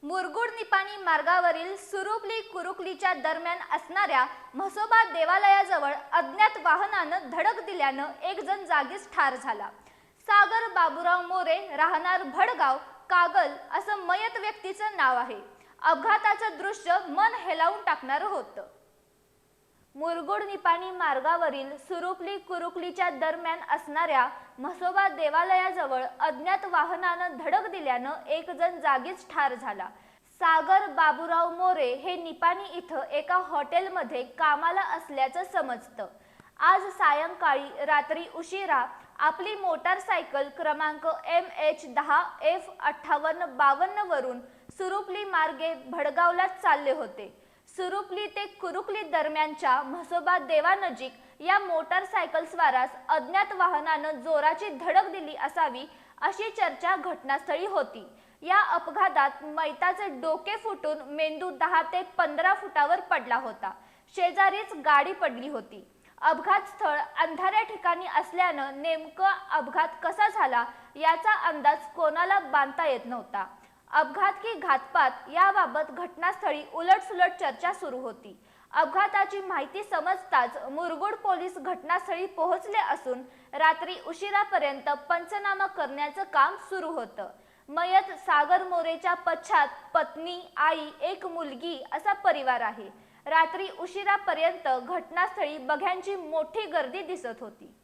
मुरगुड निपाणी मार्गावरील सुरुपली कुरुकलीच्या दरम्यान असणाऱ्या म्हसोबा देवालयाजवळ अज्ञात वाहनानं धडक दिल्यानं एक जण जागीच ठार झाला। सागर बाबूराव मोरे राहणार भडगाव कागल असं मयत व्यक्तीचं नाव आहे। अपघाताचं दृश्य मन हेलावून टाकणारं होतं। मुरगुड निपाणी मार्गावरील सुरुपली कुरुकलीच्या दरम्यान असणाऱ्या म्हसोबा देवालयाजवळ अज्ञात वाहनानं धडक दिल्यानं एक जण जागीच ठार झाला। सागर बाबूराव मोरे हे निपाणी इथं एका हॉटेलमध्ये कामाला असल्याचं समजतं। आज सायंकाळी रात्री उशिरा आपली मोटारसायकल क्रमांक MH10F5852 वरून सुरुपली मार्गे भडगावला चालले होते। सुरुपली ते कुरुकली दरम्यानच्या म्हसोबा देवानजीक या मोटारसायकल स्वारास अज्ञात वाहनानं जोराची धडक दिली असावी अशी चर्चा घटनास्थळी होती। या अपघातात मयताचे डोके फुटून मेंदू 10 ते 15 फुटावर पडला होता। शेजारीच गाडी पडली होती। अपघात स्थळ अंधाऱ्या ठिकाणी असल्यानं नेमका अपघात कसा झाला याचा अंदाज कोणाला बांधता येत नव्हता। अपघात की घातपात याबाबत घटनास्थळी उलटसुलट चर्चा सुरू होती। अपघाताची माहिती समजताच मुरगुड पोलीस घटनास्थळी पोहोचले असून रात्री उशिरापर्यंत पंचनामा करण्याचं काम सुरू होतं। मयत सागर मोरेच्या पश्चात पत्नी, आई, एक मुलगी असा परिवार आहे। रात्री उशिरापर्यंत घटनास्थळी बघ्यांची मोठी गर्दी दिसत होती।